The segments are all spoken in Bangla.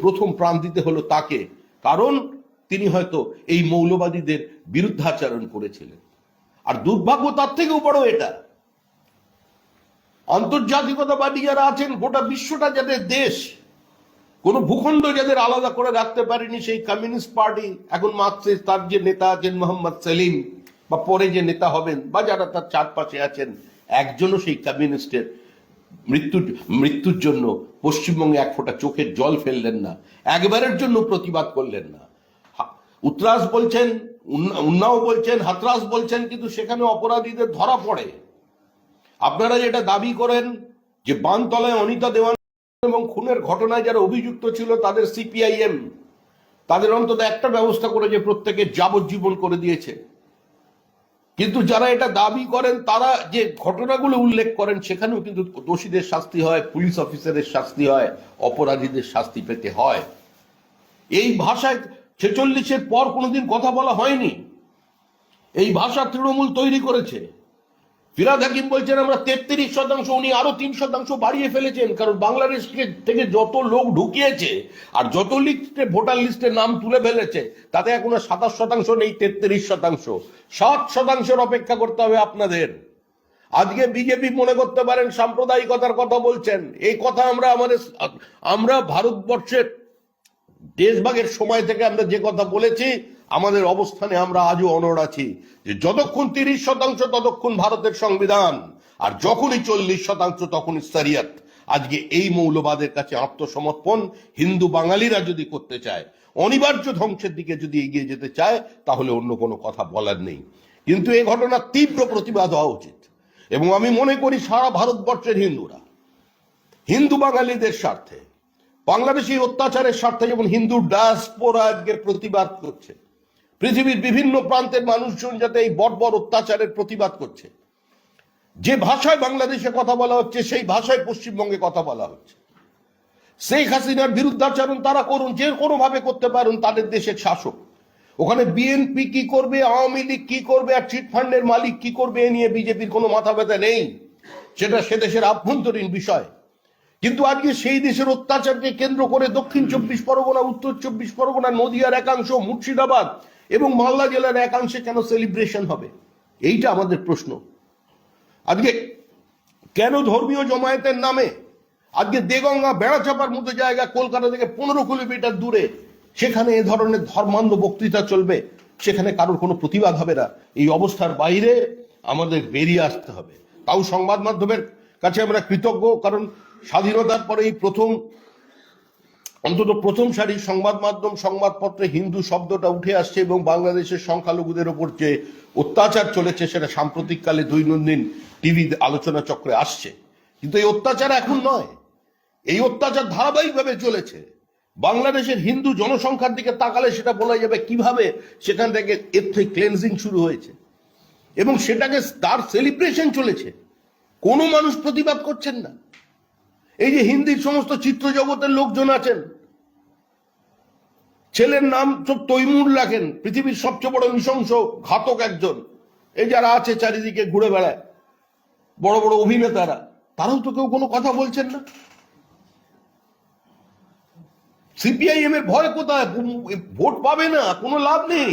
প্রথম প্রাণ দিতে হলো তাকে, কারণ তিনি হয়তো এই মৌলবাদীদের বিরুদ্ধাচরণ করেছিলেন। আর দুর্ভাগ্য তার থেকেও বড় এটা, আন্তর্জাতিকতাবাদী যারা আছেন, গোটা বিশ্বটা যাদের দেশ, কোন ভূখণ্ড যাদের আলাদা করে রাখতে পারেনি, সেই কমিউনিস্ট পার্টি এখন মার্কসিস্ট, তার যে নেতা আছেন মোহাম্মদ সেলিম, বা পরে যে নেতা হবেন, বা যারা তার চারপাশে আছেন, একজনও সেই কমিউনিস্টের মৃত্যুর জন্য পশ্চিমবঙ্গে এক ফোঁটা চোখের জল ফেললেন না, একবারের জন্য প্রতিবাদ করলেন না। উত্রাস বলছেন, উন্নাও বলছেন, হাতরাস বলছেন, কিন্তু সেখানে অপরাধীদের ধরা পড়ে। আপনারা যেটা দাবি করেন যে বানতলায় অনিতা দেওয়ান এবং খুনের ঘটনায় যারা অভিযুক্ত ছিল তাদের সিপিআইএম, তাদের অন্তত একটা ব্যবস্থা করে যে প্রত্যেকে যাবজ্জীবন করে দিয়েছে, কিন্তু যারা এটা দাবি করেন তারা যে ঘটনাগুলো উল্লেখ করেন সেখানেও কিন্তু দোষীদের শাস্তি হয়, পুলিশ অফিসারের শাস্তি হয়, অপরাধীদের শাস্তি পেতে হয়। এই ভাষায় 46-এর পর কোনোদিন কথা বলা হয়নি। এই ভাষা তৃণমূল তৈরি করেছে। ফিরহাদ হাকিম বলছেন আমরা 33%, উনি আরো 3% বাড়িয়ে ফেলেছেন, কারণ বাংলাদেশ থেকে যত লোক ঢুকিয়েছে আর যত লিস্টে ভোটার লিস্টে নাম তুলে ফেলেছে, তাতে এখন 27% নেই, 33%। 7% অপেক্ষা করতে হবে আপনাদের। আজকে বিজেপি মনে করতে পারেন সাম্প্রদায়িকতার কথা বলছেন, এই কথা আমরা ভারতবর্ষের দেশভাগের সময় থেকে আমরা যে কথা বলেছি, আমাদের অবস্থানে আমরা আজও অনড় আছি যে যতক্ষণ 30% ততক্ষণ ভারতের সংবিধান, আর যখনই 40% তখনই শরিয়ত। আজকে এই মৌলবাদের কাছে আত্মসমর্পণ হিন্দু বাঙালিরা যদি করতে চায়, অনিবার্য ধ্বংসের দিকে যদি এগিয়ে যেতে চায়, তাহলে অন্য কোনো কথা বলার নেই। কিন্তু এই ঘটনার তীব্র প্রতিবাদ হওয়া উচিত, এবং আমি মনে করি সারা ভারতবর্ষের হিন্দুরা হিন্দু বাঙালিদের স্বার্থে, বাংলাদেশি অত্যাচারের স্বার্থে যেমন হিন্দু ডায়াসপোরা আজকের প্রতিবাদ করছে, পৃথিবীর বিভিন্ন প্রান্তের মানুষজন যাতে এই বর্বর অত্যাচারের প্রতিবাদ করছে, যে ভাষায় বাংলাদেশে কথা বলা হচ্ছে সেই ভাষায় পশ্চিমবঙ্গে কথা বলা হচ্ছে। শেখ হাসিনার বিরুদ্ধাচরণ তারা করুন, যে কোনো ভাবে করতে পারুন, তাদের দেশের শাসক। ওখানে বিএনপি কি করবে, আওয়ামী লীগ কি করবে, আর চিটফান্ডের মালিক কি করবে, এ নিয়ে বিজেপির কোনো মাথা ব্যথা নেই, সেটা সে দেশের আভ্যন্তরীণ বিষয়। কিন্তু আজকে সেই দেশের অত্যাচারকে কেন্দ্র করে দক্ষিণ 24 পরগনা, উত্তর 24 পরগনা, নদিয়ার একাংশ, মুর্শিদাবাদ এবং মালদা জেলার একাংশে কেন সেলিব্রেশন হবে? এইটা আমাদের প্রশ্ন। আজকে কেন ধর্মীয় জমায়েতের নামে আজকে দেগঙ্গা, বেড়াচাপার মতো জায়গা, কলকাতা থেকে 15 কিলোমিটার দূরে, সেখানে এ ধরনের ধর্মান্ধ বক্তৃতা চলবে, সেখানে কারোর কোনো প্রতিবাদ হবে না? এই অবস্থার বাইরে আমাদের বেরিয়ে আসতে হবে। তাও সংবাদ মাধ্যমের কাছে আমরা কৃতজ্ঞ, কারণ স্বাধীনতার পরে এই অন্তত প্রথম সারির সংবাদ মাধ্যম, সংবাদপত্রে হিন্দু শব্দটা উঠে আসছে, এবং বাংলাদেশের সংখ্যালঘুদের ওপর যে অত্যাচার চলেছে সেটা সাম্প্রতিককালে দৈনন্দিন টিভি আলোচনা চক্রে আসছে। কিন্তু এই অত্যাচার এখন নয়, এই অত্যাচার ধারাবাহিকভাবে চলেছে। বাংলাদেশের হিন্দু জনসংখ্যার দিকে তাকালে সেটা বলা যাবে কিভাবে সেখান থেকে এথনিক ক্লেনজিং শুরু হয়েছে, এবং সেটাকে তার সেলিব্রেশন চলেছে। কোনো মানুষ প্রতিবাদ করছেন না। এই যে হিন্দির সমস্ত চিত্র জগতের লোকজন আছেন, ছেলের নাম সব তৈমুর রাখেন, পৃথিবীর সবচেয়ে বড় নৃশংস ঘাতক একজন, এই যারা আছে চারিদিকে ঘুরে বেড়ায় বড় বড় অভিনেতারা, তারাও তো কেউ কোনো কথা বলছেন না। সিপিআইএম এর ভয় কোথায়? ভোট পাবে না, কোনো লাভ নেই।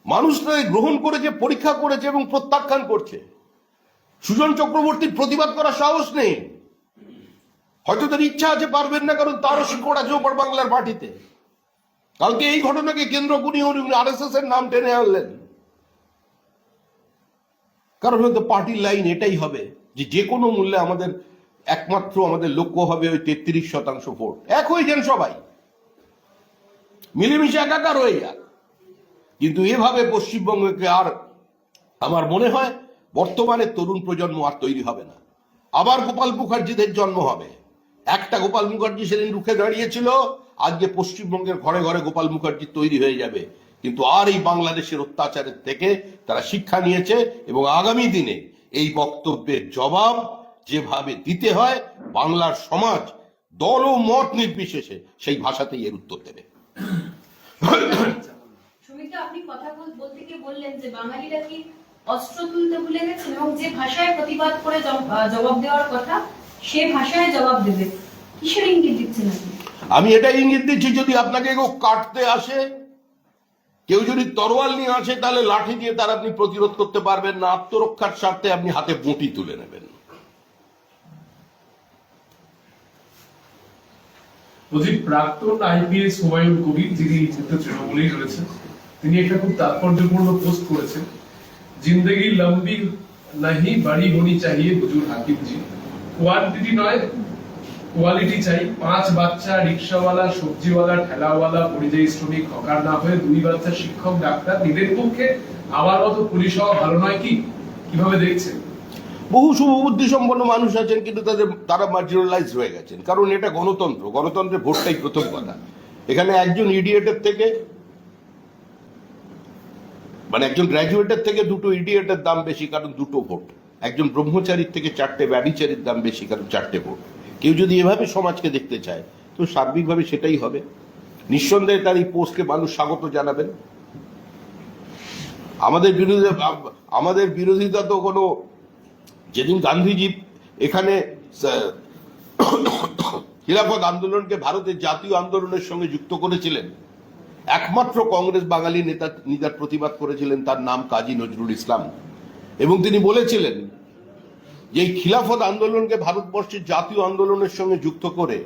মানুষরা গ্রহণ করেছে, পরীক্ষা করেছে এবং প্রত্যাখ্যান করছে। সুজন চক্রবর্তীর প্রতিবাদ করার সাহস নেই, হয়তো তার ইচ্ছা আছে, পারবেন না, কারণ তারও শিকড় আছে ওপর বাংলার মাটিতে। কালকে এই ঘটনাকে কেন্দ্র করে উনি আরএসএস এর নাম টেনে আনলেন, কারণ হয়তো পার্টির লাইন এটাই হবে যে কোনো মূল্যে আমাদের একমাত্র আমাদের লক্ষ্য হবে ওই 33% ভোট। এক হয়ে যান সবাই, মিলেমিশে একাকার হয়ে যাক। কিন্তু এভাবে পশ্চিমবঙ্গকে আর আমার মনে হয় বর্তমানে তরুণ প্রজন্ম আর তৈরি হবে না। আবার গোপাল মুখার্জিদের জন্ম হবে। একটা গোপাল মুখার্জি সেদিন রুখে দাঁড়িয়েছিল, আজকে পশ্চিমবঙ্গের ঘরে ঘরে গোপাল মুখার্জি তৈরি হয়ে যাবে। কিন্তু আর এই বাংলাদেশের অত্যাচারের থেকে তারা শিক্ষা নিয়েছে, এবং আগামী দিনে এই বক্তব্যের জবাব যেভাবে দিতে হয়, বাংলার সমাজ দল ও মত নির্বিশেষে সেই ভাষাতেই এর উত্তর দেবে। আপনি কথা বলতে গিয়ে বললেন যে বাঙালিরা কি অস্ত্র তুলতে ভুলে গেছেন, এবং যে ভাষায় প্রতিবাদ করে জবাব দেওয়ার কথা সে ভাষায় জবাব দেবে। কিসের ইঙ্গিত দিচ্ছেন আপনি? আমি এটা ইঙ্গিত দিচ্ছি, যদি আপনাকে কেউ কাটতে আসে, কেউ যদি তরোয়াল নিয়ে আসে, তাহলে লাঠি দিয়ে তার আপনি প্রতিরোধ করতে পারবেন না। আত্মরক্ষার স্বার্থে আপনি হাতে বঁটি তুলে নেবেন। বলছি, প্রাক্তন আইপিএস হুমায়ুন কবির, যিনি তৃণমূলেই রয়েছেন, তিনি একটা খুব তাৎপর্যপূর্ণ পোস্ট করেছেন, জিন্দগি লম্বি নাহি বড়ি হোনি চাহিয়ে হুজুর হাকিম জি, কোয়ান্টিটি নয় কোয়ালিটি চাই। 5 বাচ্চা রিক্সাওয়ালা, সবজিওয়ালা, ঠেলাওয়ালা, পরিযায়ী শ্রমিক, হকার না হয়ে 2 বাচ্চা শিক্ষক, ডাক্তার, নিজের পক্ষে আমার মতো পুলিশ হওয়া ভালো নয় কি? কিভাবে দেখছেন? বহু শুভবুদ্ধি সম্পন্ন মানুষ আছেন, কিন্তু তারা মার্জিনালাইজ হয়ে গেছেন। কারণ এটা গণতন্ত্র, গণতন্ত্রে ভোটটাই প্রথম কথা। এখানে একজন ইডিয়েটের থেকে, মানে একজন গ্র্যাজুয়েটের থেকে 2টো ইডিয়েটের দাম বেশি, কারণ 2টো ভোট। একজন ব্রহ্মচারীর থেকে 4টে ব্যভিচারীর দাম বেশি, কারণ 4টে ভোট। কেউ যদি এভাবে সমাজকে দেখতে চায়, তো সার্বিকভাবে সেটাই হবে। নিঃসন্দেহে তার এই পোস্টকে মানুষ স্বাগত জানাবেন। আমাদের বিরোধিতা তো কোনো, যেদিন গান্ধীজি এখানে খিলাফত আন্দোলনকে ভারতের জাতীয় আন্দোলনের সঙ্গে যুক্ত করেছিলেন, একমাত্র কংগ্রেস বাঙালি নেতার প্রতিবাদ করেছিলেন, তার নাম কাজী নজরুল ইসলাম। এবং তিনি বলেছিলেন যে এই খিলাফত আন্দোলনকে ভারতবর্ষের জাতীয় আন্দোলনের সঙ্গে যুক্ত করে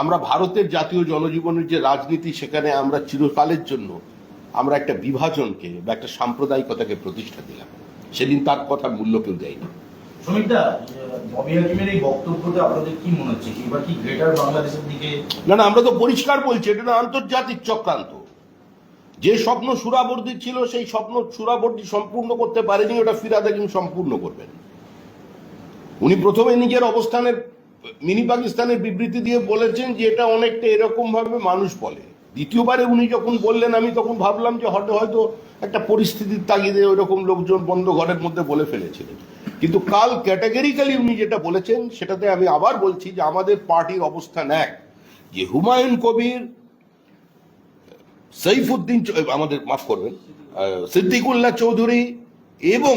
আমরা ভারতের জাতীয় জনজীবনের যে রাজনীতি, সেখানে আমরা চিরকালের জন্য আমরা একটা বিভাজনকে বা একটা সাম্প্রদায়িকতাকে প্রতিষ্ঠা দিলাম। সেদিন তার কথার মূল্য কেউ দেয়নি। শ্রমিকদা, ববি হাকিমের এই বক্তব্যতে আপনাদের কি মনে হচ্ছে? এবার কি গ্রেটার বাংলাদেশের দিকে? না, আমরা তো পরিষ্কার বলছি, এটা না আন্তর্জাতিক চক্রান্ত। যে স্বপ্ন সুরাবর্দী ছিল, সেই স্বপ্ন সুরাবর্দী সম্পূর্ণ করতে পারেনি, ওটা ফিরহাদ হাকিম সম্পূর্ণ করবেন। উনি প্রথমে নিজের অবস্থানের মিনি পাকিস্তানের বিবৃতি দিয়ে বলেছেন যে এটা অনেকটা এরকম ভাবে মানুষ বলে। দ্বিতীয়বারে উনি যখন বললেন, আমি তখন ভাবলাম যে হয়তো একটা পরিস্থিতির তাগিদে ওইরকম লোকজন বন্ধ ঘরের মধ্যে বলে ফেলেছিলেন। কিন্তু কাল ক্যাটাগরিক্যালি উনি যেটা বলেছেন, সেটাতে আমি আবার বলছি যে আমাদের পার্টির অবস্থান এক, যে হুমায়ুন কবির, সৈফুদ্দিন, আমাদের মাফ করবেন, সিদ্দিকুল্লাহ চৌধুরী এবং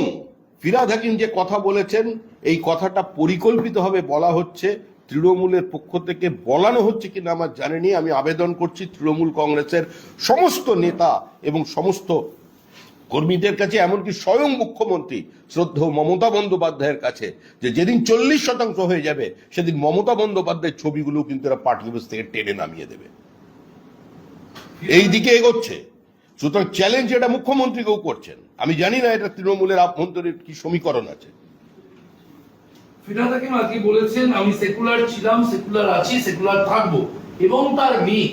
ফিরহাদ হাকিম যে কথা বলেছেন, এই কথাটা পরিকল্পিতভাবে বলা হচ্ছে। তৃণমূলের পক্ষ থেকে বলানো হচ্ছে কিনা আমার জানেনি। আমি আবেদন করছি তৃণমূল কংগ্রেসের সমস্ত নেতা এবং সমস্ত কর্মীদের কাছে, এমনকি স্বয়ং মুখ্যমন্ত্রী শ্রদ্ধেয় মমতা বন্দ্যোপাধ্যায়ের কাছে, যে যেদিন 40% হয়ে যাবে, সেদিন মমতা বন্দ্যোপাধ্যায়ের ছবিগুলো কিন্তু এরা পার্টি অফিস থেকে টেনে নামিয়ে দেবে। এই দিকে এগোচ্ছে। সুতরাং চ্যালেঞ্জ এটা মুখ্যমন্ত্রীকেও করছেন। আমি জানি না এটা তৃণমূলের আভ্যন্তরীণ কি সমীকরণ আছে। ফিরহাদ হাকিম আজকে বলেছেন, আমি সেকুলার ছিলাম, সেকুলার আছি, সেকুলার থাকবো, এবং তার মেয়ে